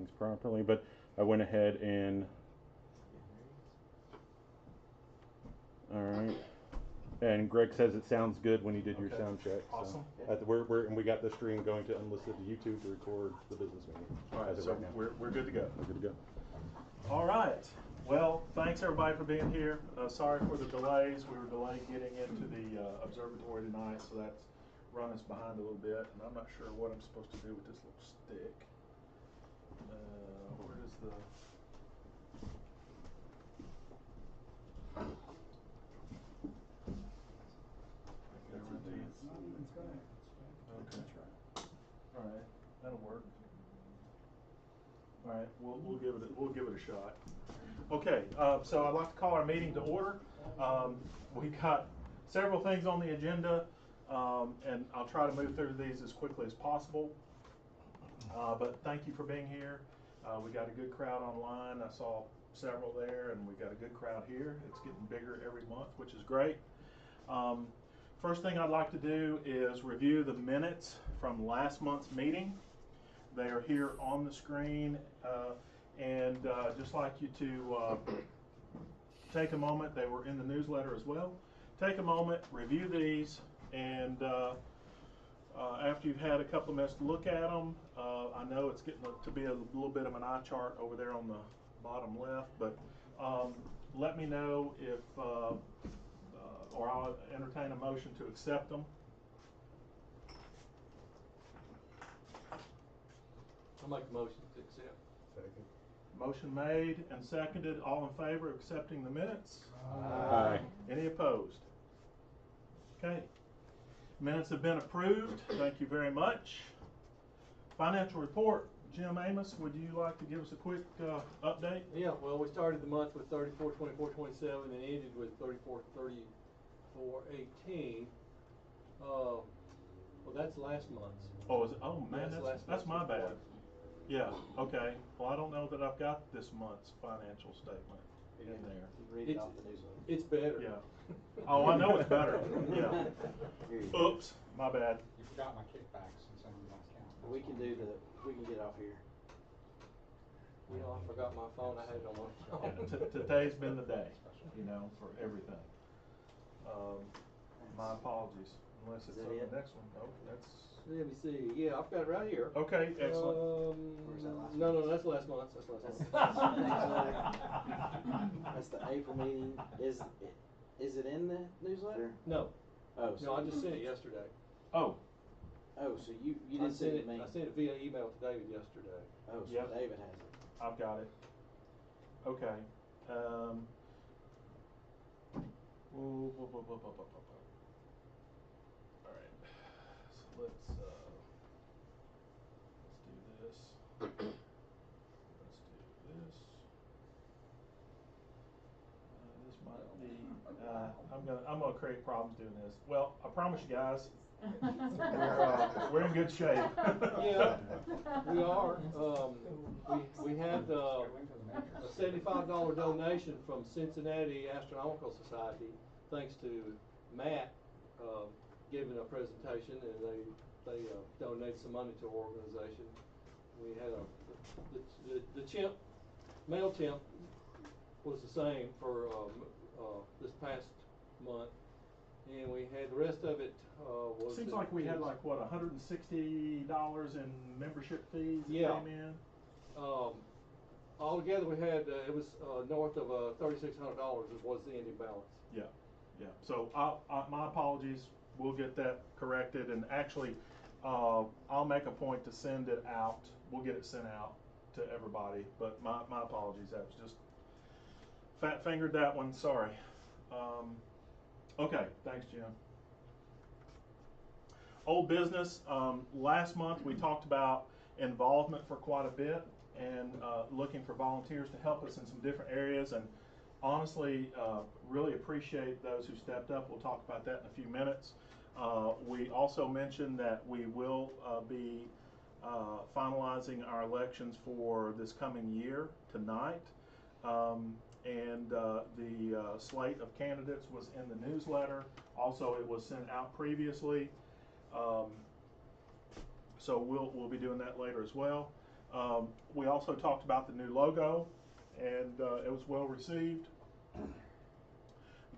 things properly, but I went ahead and, all right. And Greg says it sounds good when he did your sound check. Awesome. So, and we got the stream going to unlisted YouTube to record the business meeting. All right, so we're good to go. We're good to go. All right. Well, thanks everybody for being here. Sorry for the delays. We were delayed getting into the observatory tonight, so that's run us behind a little bit. And I'm not sure what I'm supposed to do with this little stick. Where is the... Okay. All right, that'll work. All right, we'll give it a shot. Okay, so I'd like to call our meeting to order. We got several things on the agenda, and I'll try to move through these as quickly as possible. But thank you for being here. We got a good crowd online. I saw several there, and we got a good crowd here. It's getting bigger every month, which is great. First thing I'd like to do is review the minutes from last month's meeting. They are here on the screen, and just like you to take a moment. They were in the newsletter as well. Take a moment, review these, and after you've had a couple of minutes to look at them, I know it's getting to be a little bit of an eye chart over there on the bottom left, but let me know if, or I'll entertain a motion to accept them. I'll make a motion to accept. Second. Motion made and seconded. All in favor of accepting the minutes? Aye. Any opposed? Okay. Minutes have been approved. Thank you very much. Financial report. Jim Amos, would you like to give us a quick update? Yeah, well, we started the month with 34, 24, 27 and ended with 34, 34, 18. Well, that's last month's. Oh, is it? Oh man, that's my bad. report. Yeah, okay. Well, I don't know that I've got this month's financial statement in there. Read it off the newsletter. It's better. Yeah. Oh, I know it's better. Yeah. Here you go. Oops, my bad. You forgot my kickbacks and some of my accounts. We can get off here. You know, I forgot my phone. I had it on my phone. Today's been the day, you know, for everything. My apologies, unless it's Is that on it? the next one. No, that's Let me see. Yeah, I've got it right here. okay. Excellent. Where's that last No, that's last month. That's last month. That's the April meeting. Is it in the newsletter? No, Oh, so no, I just sent it yesterday. Oh, so you I didn't sent send it it. to me. I sent it via email to David yesterday. Oh, so Yep. David has it. I've got it. Okay. All right. So let's do this. Let's do this. This might be. I'm gonna create problems doing this. Well, I promise you guys, we're in good shape. Yeah, we are. We had a $75 donation from Cincinnati Astronomical Society, thanks to Matt giving a presentation, and they donated some money to our organization. We had the chimp, male chimp, was the same for this past month. And we had the rest of it was. Seems like we had like what, $160 in membership fees that Yeah. came in. Altogether, we had it was north of $3,600 was the ending balance. Yeah, yeah. So my apologies. We'll get that corrected, and actually, I'll make a point to send it out. We'll get it sent out to everybody. But my apologies. That was just fat fingered that one. Sorry. Okay, thanks, Jim. Old business. Last month we talked about involvement for quite a bit and looking for volunteers to help us in some different areas. And honestly, really appreciate those who stepped up. We'll talk about that in a few minutes. We also mentioned that we will be finalizing our elections for this coming year tonight. And the slate of candidates was in the newsletter. Also, it was sent out previously. So we'll be doing that later as well. We also talked about the new logo, and it was well received.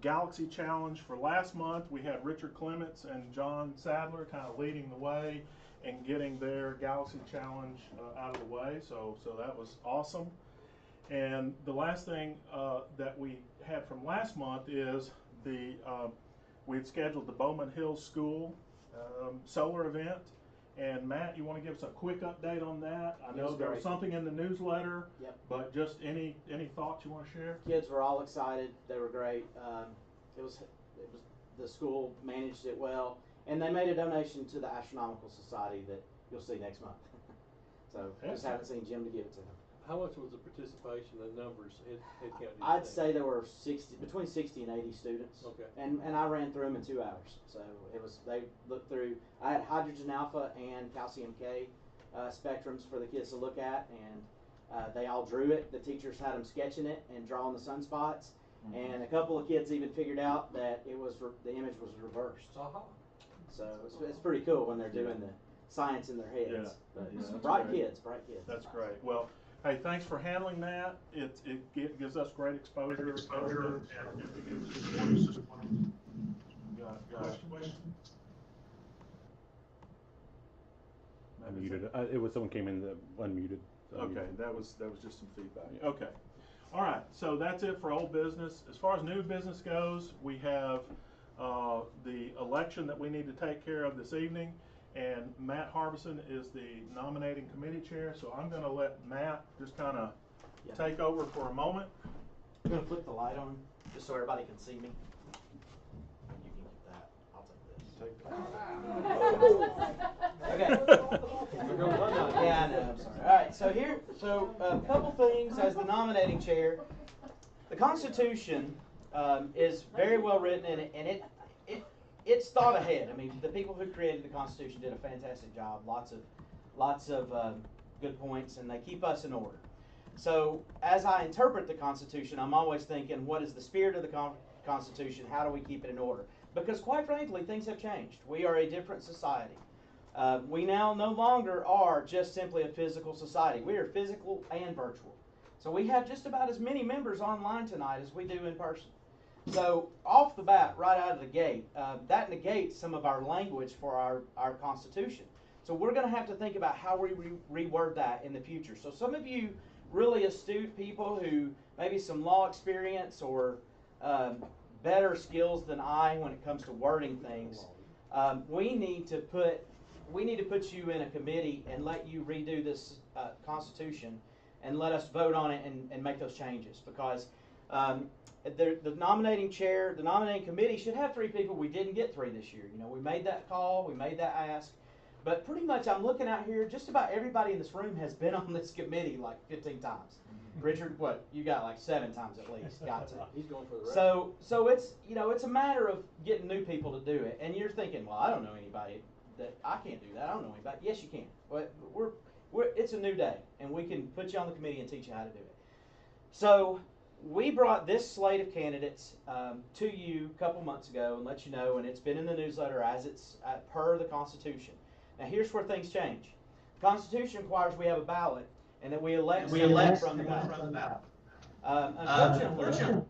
Galaxy Challenge for last month, we had Richard Clements and John Sadler kind of leading the way and getting their Galaxy Challenge out of the way, so that was awesome. And the last thing that we had from last month is we had scheduled the Bowman Hills School solar event. And Matt, you want to give us a quick update on that? I know there was something in the newsletter, Yep. but just any thoughts you want to share? Kids were all excited. They were great. It was the school managed it well, and they made a donation to the Astronomical Society that you'll see next month. So just haven't seen Jim to give it to them. How much was the participation, the numbers, head count? do you I'd think? say there were between 60 and 80 students. Okay. And I ran through them in 2 hours. So they looked through, I had hydrogen alpha and calcium K spectrums for the kids to look at, and they all drew it. The teachers had them sketching it and drawing the sunspots. Mm-hmm. And a couple of kids even figured out that the image was reversed. Uh-huh. So it's pretty cool when they're doing the science in their heads. Yeah. But bright kids. That's great. Well, hey, thanks for handling that. It gives us great exposure. Question? I muted it. It was someone came in that unmuted. So Okay, that was just some feedback. Okay. All right, so that's it for old business. As far as new business goes, we have the election that we need to take care of this evening, and Matt Harbison is the nominating committee chair, so I'm going to let Matt just kind of take over for a moment. I'm going to flip the light on just so everybody can see me. You can get that. I'll take this. Okay. Yeah, I know, I'm sorry. All right, so a couple things as the nominating chair. The Constitution is very well written, and it's thought ahead. I mean, the people who created the Constitution did a fantastic job. Lots of good points, and they keep us in order. So as I interpret the Constitution, I'm always thinking, what is the spirit of the Constitution? How do we keep it in order? Because quite frankly, things have changed. We are a different society. We now no longer are just simply a physical society. We are physical and virtual. So we have just about as many members online tonight as we do in person. So off the bat, right out of the gate, that negates some of our language for our Constitution. So we're going to have to think about how we reword that in the future. So some of you really astute people who maybe some law experience or better skills than I when it comes to wording things, we need to put you in a committee and let you redo this Constitution and let us vote on it and make those changes, because the nominating chair, the nominating committee should have 3 people. We didn't get 3 this year. You know, we made that call, we made that ask, but pretty much I'm looking out here, just about everybody in this room has been on this committee like 15 times. Richard, what, you got like 7 times at least, got to. He's going for the record. So it's, you know, it's a matter of getting new people to do it. And you're thinking, well, I don't know anybody that I can't do that. I don't know anybody. Yes, you can. But it's a new day, and we can put you on the committee and teach you how to do it. So we brought this slate of candidates to you a couple months ago and let you know, and it's been in the newsletter as it's per the Constitution. Now here's where things change. The Constitution requires we have a ballot, and that we elect from the ballot. Unfortunately,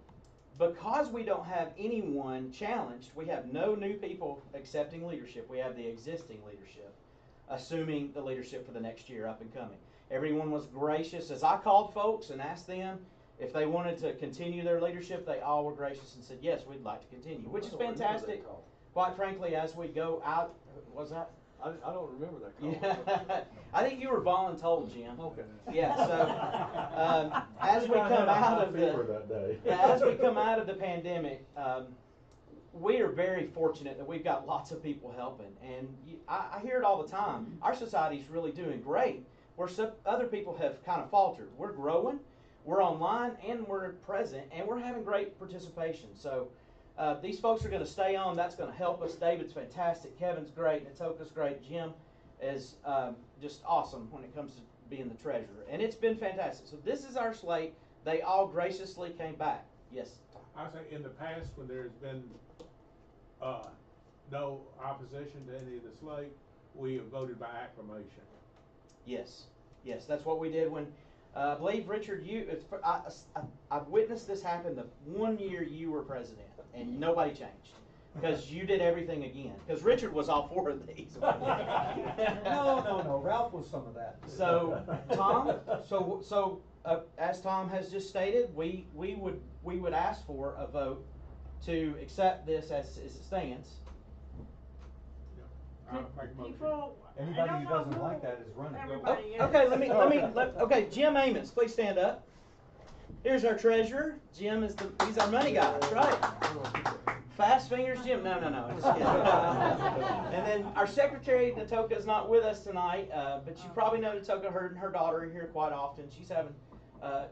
because we don't have anyone challenged, we have no new people accepting leadership. We have the existing leadership, assuming the leadership for the next year up and coming. Everyone was gracious. As I called folks and asked them if they wanted to continue their leadership, they all were gracious and said, yes, we'd like to continue, which is fantastic. Quite frankly, as we go out, what's that? I don't remember that call. Yeah. I think you were voluntold, Jim. Okay. Yeah. So as we come out of as we come out of the pandemic, we are very fortunate that we've got lots of people helping, and I hear it all the time. Our society's really doing great, where some other people have kind of faltered. We're growing, we're online, and we're present, and we're having great participation. So. These folks are going to stay on. That's going to help us. David's fantastic. Kevin's great. Natoka's great. Jim is just awesome when it comes to being the treasurer. And it's been fantastic. So this is our slate. They all graciously came back. Yes, Tom. I say in the past when there's been no opposition to any of the slate, we have voted by acclamation. Yes. Yes, that's what we did when, I believe, Richard, I've witnessed this happen the 1 year you were president, and nobody changed. Because you did everything again. Because Richard was all 4 of these. No. Ralph was some of that. So, Tom, as Tom has just stated, we would ask for a vote to accept this as it stands. I'll make a motion. Anybody who doesn't like that is running. Okay, Jim Amos, please stand up. Here's our treasurer. Jim he's our money guy, that's right. Fast fingers, Jim. No, just kidding. And then our secretary, Natoka, is not with us tonight, but you probably know Natoka, her daughter, are here quite often.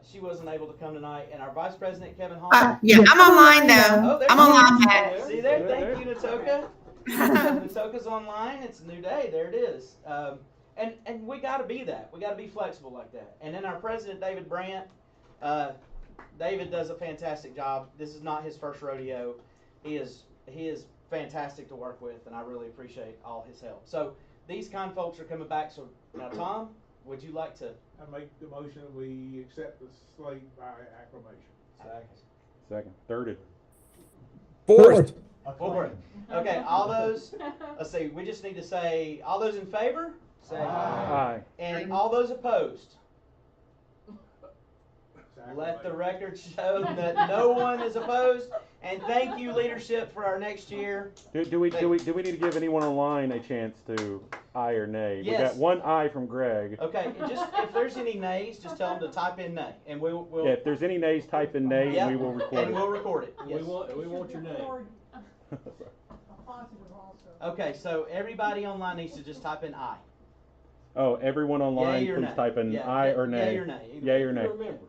She wasn't able to come tonight. And our vice president, Kevin Hall. Yeah, I'm online though. Oh, I'm online, Matt. See there? Thank you, Natoka. Natoka's online. It's a new day. There it is. And we got to be that. We got to be flexible like that. And then our president, David Brandt. David does a fantastic job. This is not his first rodeo. He is fantastic to work with, and I really appreciate all his help. So these kind folks are coming back. So now, Tom, would you like to? I make the motion, we accept the slate by acclamation. Second. Thirded. Fourth. Okay, all those, let's see, we just need to say, all those in favor? Say Aye. And all those opposed? Let the record show that no one is opposed. And thank you, leadership, for our next year. Do we need to give anyone online a chance to aye or nay? Yes. We got one aye from Greg. Okay, and just if there's any nays, just tell them to type in nay, and we'll. Yeah, if there's any nays, type in nay, Yep, and we will record and it. we'll record it. Yes. We want your name. Okay, so everybody online needs to just type in aye. Oh, everyone online, Yay or please nay. type in Yeah, aye or nay. Yay or nay. Yay or nay. Remember.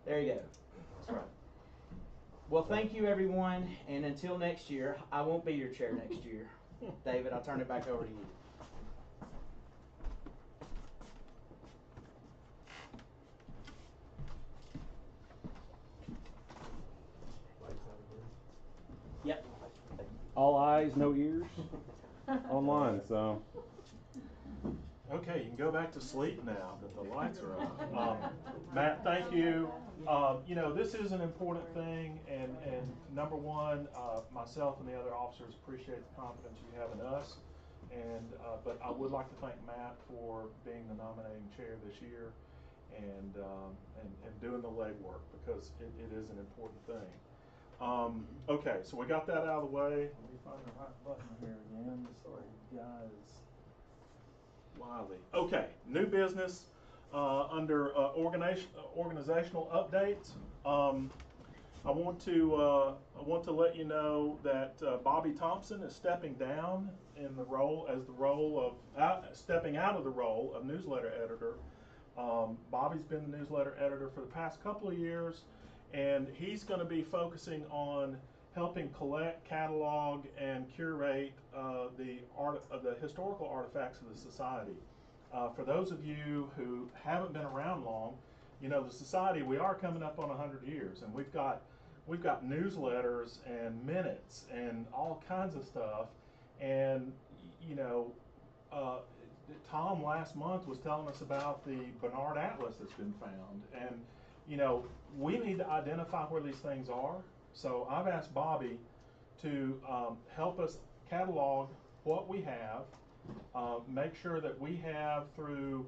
There you go. That's right. Well, thank you, everyone, and until next year, I won't be your chair next year. David, I'll turn it back over to you. Yep. All eyes, no ears online, so. Okay, you can go back to sleep now that the lights are on. Matt, thank you. You know, this is an important thing, and number one, myself and the other officers appreciate the confidence you have in us. And but I would like to thank Matt for being the nominating chair this year, and doing the legwork, because it is an important thing. Okay, so we got that out of the way. Let me find the right button here again. Sorry, guys. Wiley. Okay, new business under organizational updates. I want to let you know that Bobby Thompson is stepping down in the role stepping out of the role of newsletter editor. Bobby's been the newsletter editor for the past couple of years, and he's going to be focusing on helping collect, catalog, and curate the historical artifacts of the society. For those of you who haven't been around long, you know, the society, we are coming up on 100 years, and we've got newsletters and minutes and all kinds of stuff. And you know, Tom last month was telling us about the Bernard Atlas that's been found, and you know, we need to identify where these things are. So I've asked Bobby to help us catalog what we have, make sure that we have, through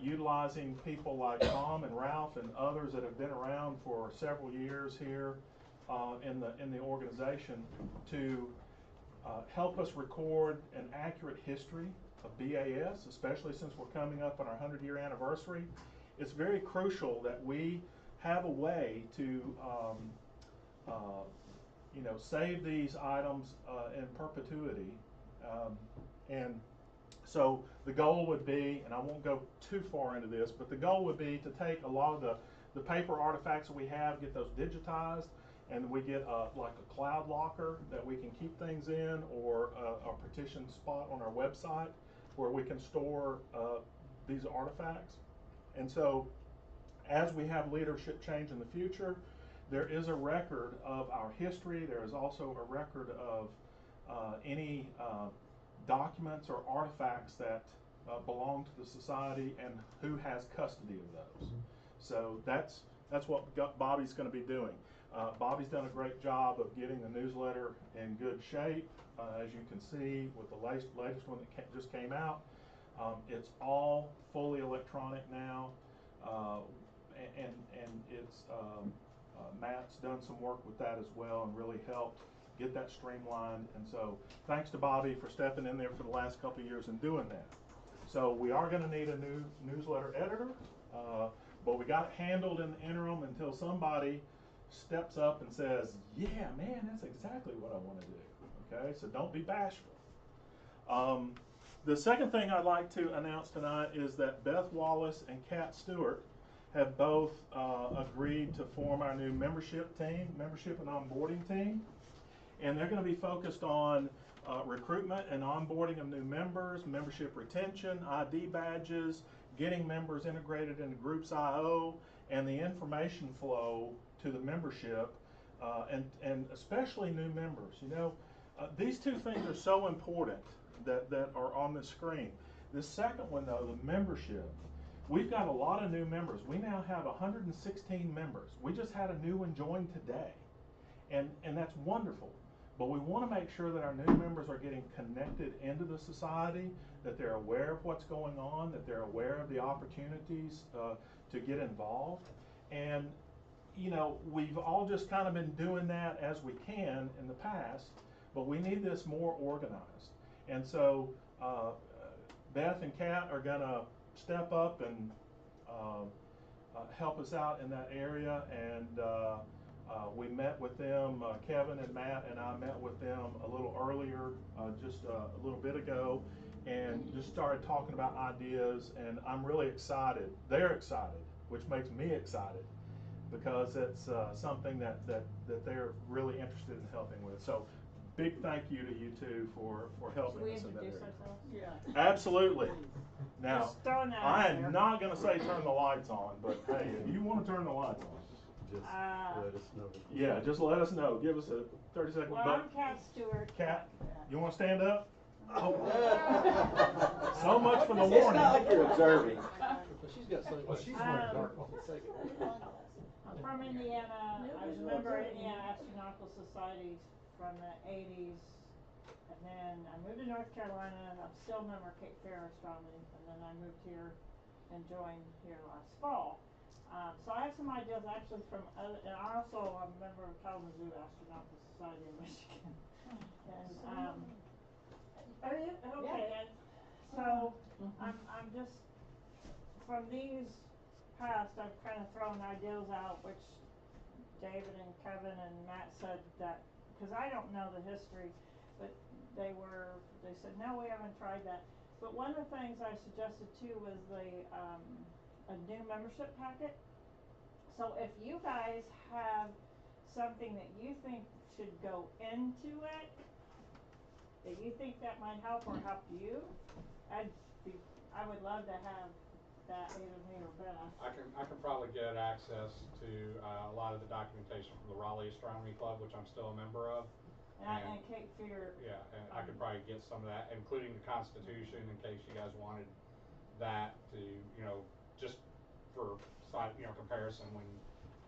utilizing people like Tom and Ralph and others that have been around for several years here in the organization, to help us record an accurate history of BAS, especially since we're coming up on our 100-year anniversary. It's very crucial that we have a way to you know, save these items in perpetuity, and so the goal would be, and I won't go too far into this, but the goal would be to take a lot of the paper artifacts that we have, get those digitized, and we get like a cloud locker that we can keep things in, or a partition spot on our website where we can store these artifacts. And so as we have leadership change in the future, there is a record of our history. There is also a record of any documents or artifacts that belong to the society and who has custody of those. So that's what Bobby's going to be doing. Bobby's done a great job of getting the newsletter in good shape, as you can see with the latest one that just came out. It's all fully electronic now, and it's Matt's done some work with that as well and really helped get that streamlined. And so thanks to Bobby for stepping in there for the last couple of years and doing that. So we are going to need a new newsletter editor, but we got it handled in the interim until somebody steps up and says, yeah, man, that's exactly what I want to do. Okay, so don't be bashful. The second thing I'd like to announce tonight is that Beth Wallace and Kat Stewart have both agreed to form our new membership and onboarding team. And they're going to be focused on recruitment and onboarding of new members, membership retention, ID badges, getting members integrated into Groups IO, and the information flow to the membership, and especially new members. You know, these two things are so important that are on the screen. The second one, though, the membership. We've got a lot of new members. We now have 116 members. We just had a new one join today, and that's wonderful. But we want to make sure that our new members are getting connected into the society, that they're aware of what's going on, that they're aware of the opportunities to get involved. And, you know, we've all just kind of been doing that as we can in the past, but we need this more organized. And so Beth and Kat are going to step up and help us out in that area. And we met with them, Kevin and Matt and I met with them a little earlier, just a little bit ago, and just started talking about ideas. And I'm really excited. They're excited, which makes me excited, because it's something that they're really interested in helping with. So big thank you to you two for helping us in that area. Yeah. Absolutely. Now, I am there. not going to say turn the lights on, but hey, if you want to turn the lights on, Just let us know. yeah, just let us know. Give us a 30-second. Well, I'm Kat Stewart. Kat, you want to stand up? Oh. So much for the It's warning. not like you're observing. She's got something. Well, she's wearing dark. I'm from Indiana. I was a member of Indiana Astronautical Society from the 80s. And then I moved to North Carolina, and I'm still a member of Cape Fear Astronomy. And then I moved here and joined here last fall. So I have some ideas actually from other, and I also am a member of Kalamazoo Astronautical Society in Michigan. And are you? Okay. Yeah. And so I'm just, from these past, I've kind of thrown ideas out, which David and Kevin and Matt said that, because I don't know the history, but they said, no, we haven't tried that. But one of the things I suggested too was a new membership packet. So if you guys have something that you think should go into it, that you think that might help or help you, I would love to have that, either me or Beth. I can probably get access to a lot of the documentation from the Raleigh Astronomy Club, which I'm still a member of. And Cape Fear. Yeah, and I could probably get some of that, including the Constitution, in case you guys wanted that to, you know, just for side, you know, comparison when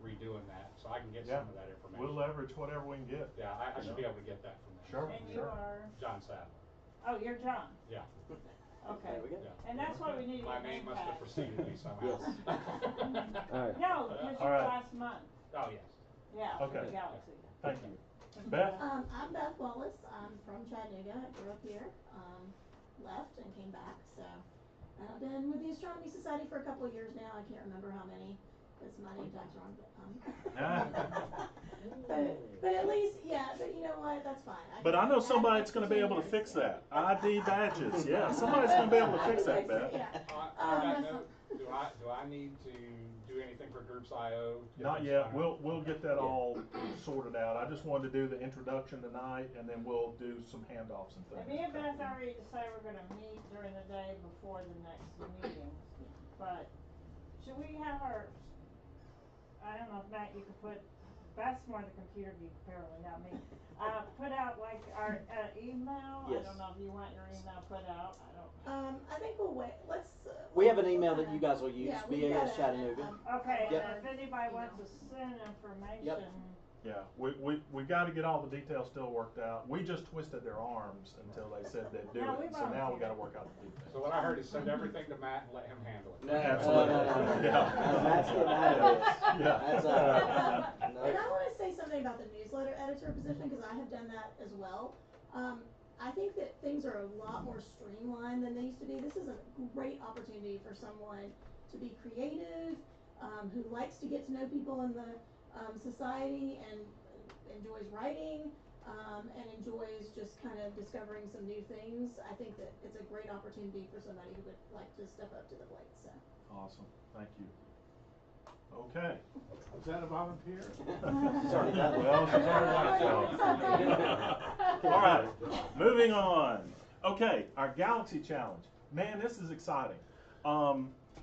redoing that. So I can get some of that information. We'll leverage whatever we can get. Yeah, I should be able to get that from them. Sure. And you are? John Sadler. Oh, you're John? Yeah. Okay. There we go. Yeah. And that's why we need to My get name name must have tags. preceded me somehow. Yes. All right. No, because All you're right. last month. Oh, yes. Yeah, Okay. the Galaxy. Thank you. Beth? I'm Beth Wallace. I'm from Chattanooga. I grew up here, left and came back. So I've been with the Astronomy Society for a couple of years now. I can't remember how many, because my name tag's wrong. But at least, yeah. But you know what? That's fine. But I know somebody's going to be able to fix that. ID badges. Yeah, somebody's going to be able to fix that, Beth. Yeah. On that note, do I need to do anything for Groups IO? Not yet. We'll get that all sorted out. I just wanted to do the introduction tonight, and then we'll do some handoffs and things. And me and Beth already decided we're gonna meet during the day before the next meeting. But should we have our, I don't know if Matt, you could put Beth's more the computer geek, apparently, not me. Put out like our email. Yes. I don't know if you want your email put out. I don't. I think we'll wait, let's. We have an we'll email that kinda- you guys will use, yeah, we've BAS got it, Chattanooga. Okay, Yep. and if anybody wants to send information. Yeah, we gotta get all the details still worked out. We just twisted their arms until they said they'd do No, it, we so now we volunteered. gotta work out the details. So what I heard is send everything to Matt and let him handle it. No, Absolutely. no. Matt's getting out of this. Yeah. That's no. And I wanna say something about the newsletter editor position, cause I have done that as well. I think that things are a lot more streamlined than they used to be. This is a great opportunity for someone to be creative, who likes to get to know people in the, society and enjoys writing, and enjoys just kind of discovering some new things. I think that it's a great opportunity for somebody who would like to step up to the plate, so. Awesome, thank you. Okay. Is that a volunteer? She's already done it. Well, she's already done it, so. All right, moving on. Okay, our Galaxy Challenge. Man, this is exciting.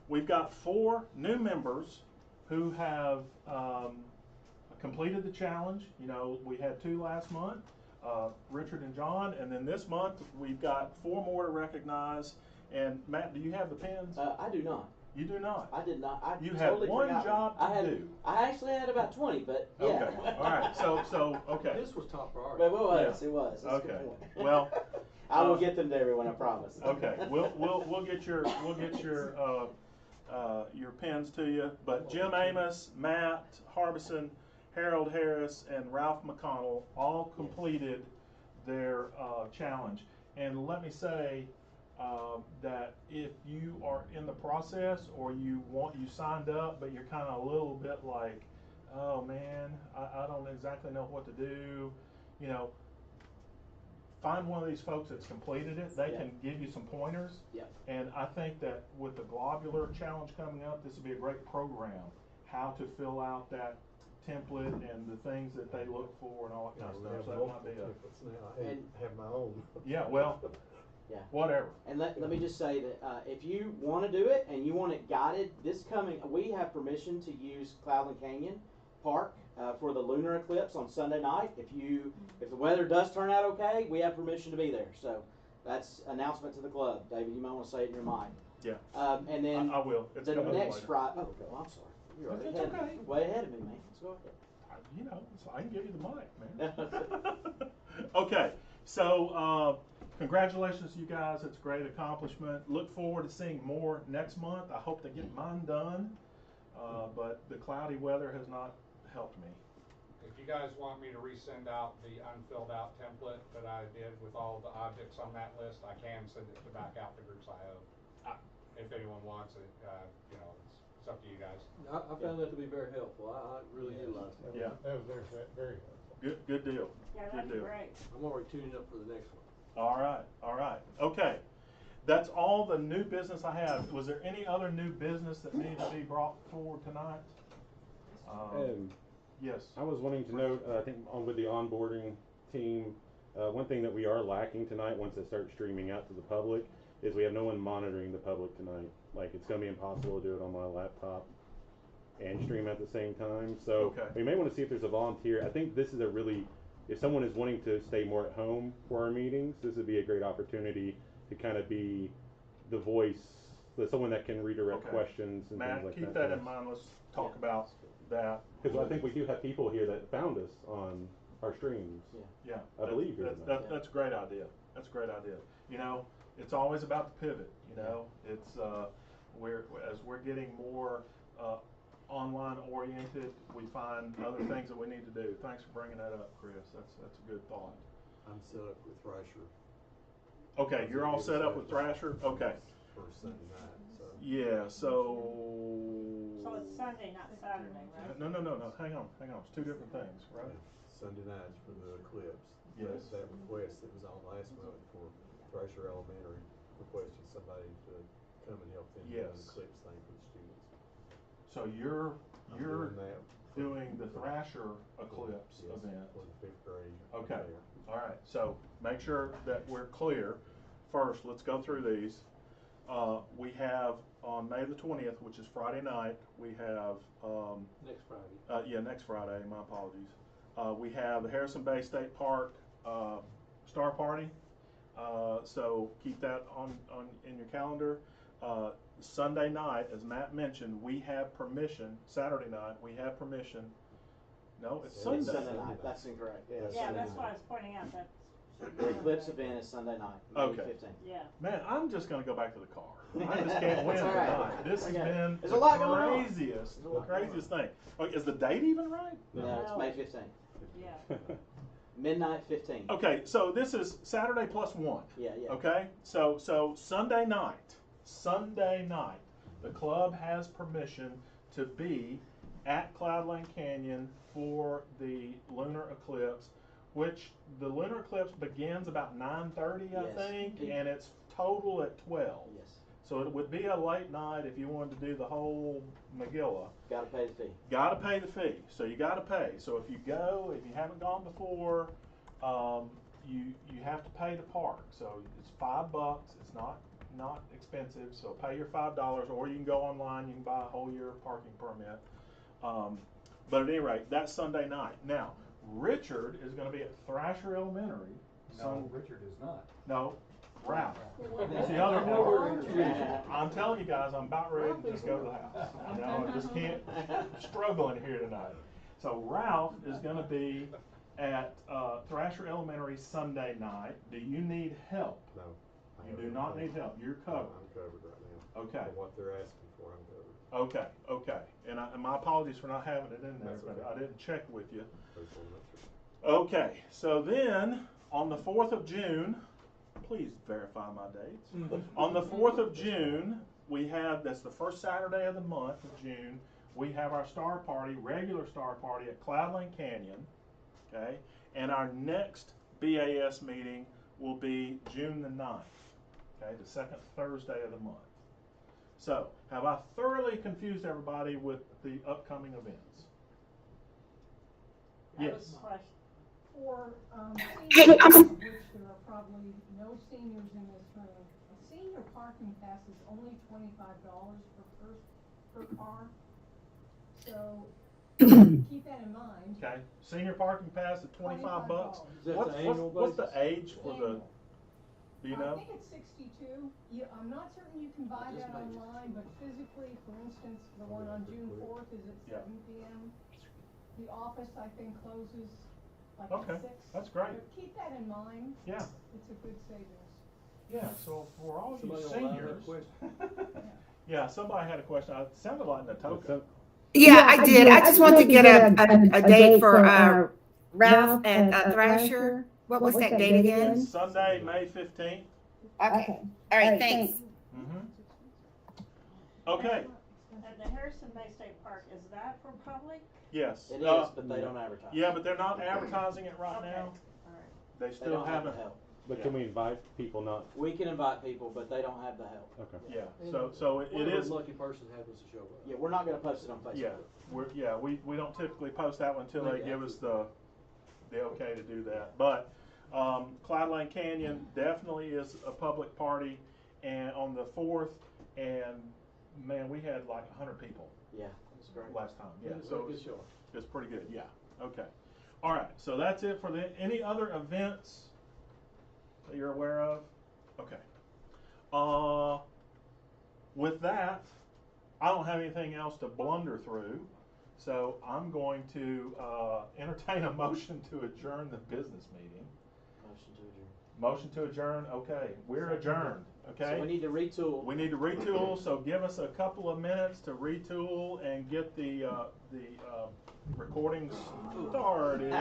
We've got 4 new members who have completed the challenge. You know, we had 2 last month, Richard and John, and then this month we've got 4 more to recognize. And Matt, do you have the pins? I do not. You do not. I did not. I You have totally one forgot job to I had, do. I actually had about 20, but yeah. Okay. All right. So okay. This was top priority. But it was. Yeah. It was. That's a good Okay. point. Well, I will get them to everyone. I promise. Okay. We'll get your pins to you. But Jim Amos, Matt Harbison, Harold Harris, and Ralph McConnell all completed their challenge. And let me say that if you are in the process or you signed up, but you're kind of a little bit like, oh man, I don't exactly know what to do, you know, find one of these folks that's completed it. They can give you some pointers. Yep. And I think that with the globular challenge coming up, this would be a great program, how to fill out that template and the things that they look for and all that kind of stuff. So that might be a, And have my own. yeah, well, Yeah. whatever. And let me just say that if you want to do it and you want it guided, we have permission to use Cloudland Canyon Park for the lunar eclipse on Sunday night. If the weather does turn out okay, we have permission to be there. So that's announcement to the club. David, you might want to say it in your mind. Yeah. And then I will. It's the coming next later. Friday. Oh, well, I'm sorry. You're already It's ahead of okay. me. Way ahead of me, man. Let's go ahead. You know, so I can give you the mic, man. Okay, so congratulations to you guys. It's a great accomplishment. Look forward to seeing more next month. I hope to get mine done, but the cloudy weather has not helped me. If you guys want me to resend out the unfilled out template that I did with all the objects on that list, I can send it back out to groups I owe. If anyone wants it, you know, it's up to you guys. I found that to be very helpful. I really utilized it. Yeah. That was very helpful. Good deal. Yeah, Good that'd be deal. great. I'm already tuning up for the next one. All right. Okay. That's all the new business I have. Was there any other new business that needed to be brought forward tonight? Yes. I was wanting to note, I think with the onboarding team, one thing that we are lacking tonight, once it starts streaming out to the public, is we have no one monitoring the public tonight. Like, it's gonna be impossible to do it on my laptop and stream at the same time. So Okay. we may want to see if there's a volunteer. I think this is if someone is wanting to stay more at home for our meetings, this would be a great opportunity to kind of be the voice, someone that can redirect Okay. questions and Matt, things like keep that. that in mind. Let's talk about that. Because I think we do have people here that found us on our streams. Yeah. I believe you're the man. That's a great idea. That's a great idea. You know, it's always about the pivot, you know. It's as we're getting more online oriented, we find other things that we need to do. Thanks for bringing that up, Chris. That's a good thought. I'm set up with Thrasher. Okay, you're all set up with Thrasher? Okay. For Sunday night, so. Yeah, so it's Sunday, not Saturday, right? No. Hang on. It's 2 different things, right? Sunday nights for the eclipse. Yes. That request that was on last month for Thrasher Elementary requested somebody to come and help them do Yes. an eclipse thing for the students. So you're I'm doing that. doing the Thrasher eclipse Yes, event. for the 5th grade. Okay. there. All right, so make sure that we're clear. First, let's go through these. We have on May the 20th, which is Friday night, we have, Next Friday. next Friday, my apologies. We have the Harrison Bay State Park, Star Party. So keep that in your calendar. Sunday night, as Matt mentioned, we have permission, Saturday night, we have permission. No, it's Sunday. It's Sunday night, that's incorrect. Yeah, Sunday that's night. why I was pointing out that. The Eclipse event is Sunday night, May Okay. 15th. Yeah. Man, I'm just gonna go back to the car. I just can't win That's all right. tonight. This has Okay. been There's the a lot going on. craziest, There's a lot going craziest thing. Is the date even right? No, it's May 15th. Yeah. Midnight 15th. Okay, so this is Saturday plus 1. Yeah, yeah. Okay, so Sunday night, the club has permission to be at Cloudland Canyon for the lunar eclipse, which the lunar eclipse begins about 9:30, I Yes. think, and it's total at 12. Yes. So it would be a late night if you wanted to do the whole Megillah. Gotta pay the fee. Got to pay the fee. So you got to pay. So if you go, if you haven't gone before, you have to pay the park. So it's $5. It's not expensive. So pay your $5, or you can go online. You can buy a whole year parking permit. But at any rate, that's Sunday night. Now Richard is going to be at Thrasher Elementary. No, Richard is not. No, Ralph. Yeah. It's the other I know we're one. introducing. I'm telling you guys, I'm about ready to just go to the house. You know, I just can't, struggling here tonight. So Ralph is gonna be at, Thrasher Elementary Sunday night. Do you need help? No. You do not need help, you're covered. I'm covered right now. Okay. For what they're asking for, I'm covered. Okay. And my apologies for not having it in there, That's but okay. I didn't check with you. Just wanna make sure. Okay, so then, on the 4th of June, please verify my dates. On the 4th of June, that's the first Saturday of the month of June, we have our star party, regular star party at Cloudland Canyon, okay? And our next BAS meeting will be June the 9th, okay, the second Thursday of the month. So, have I thoroughly confused everybody with the upcoming events? Yes. For Hey, seniors, I'm- of which there are probably no seniors in this room, a senior parking pass is only $25 per car. So keep that in mind. Okay, senior parking pass at $25. Is that What's the annual what's the basis? age for the? Annual. Do you I know? think it's 62. I'm not certain you can buy that online, but physically, for instance, the one on June 4th is at Yeah. 7 p.m. The office, I think, closes like Okay, at 6. that's great. But keep that in mind. Yeah, It's a good savings. yeah. So for all you Somebody online had a seniors, question. yeah, somebody had a question. It sounded like Natoka. Yeah, I did. I just want to get a date for Ralph and Thrasher. What was that date again? Sunday, May 15th. Okay. All right, thanks. Mm-hmm. Okay. And the Harrison Bay State Park, is that for public? Yes. It is, but they don't advertise. Yeah, but they're not advertising it right Okay. now. All right. They They still don't have the haven't. help. But can we invite people not? We can invite people, but they don't have the help. Okay. Yeah. So it Whatever is. lucky person happens to show up. Yeah, we're not gonna post it on Facebook. Yeah, we don't typically post that one until they give us the okay to do that. But Cloudland Canyon definitely is a public party, and on the 4th, and man, we had like 100 people Yeah, it's great. last time. Yeah, It's a so good show. it's pretty good. Yeah. Okay. All right. So that's it for any other events that you're aware of? Okay. With that, I don't have anything else to blunder through, so I'm going to entertain a motion to adjourn the business meeting. Motion to adjourn. Motion to adjourn. Okay, we're adjourned. Okay. So we need to retool. We need to retool. So give us a couple of minutes to retool and get the recordings started.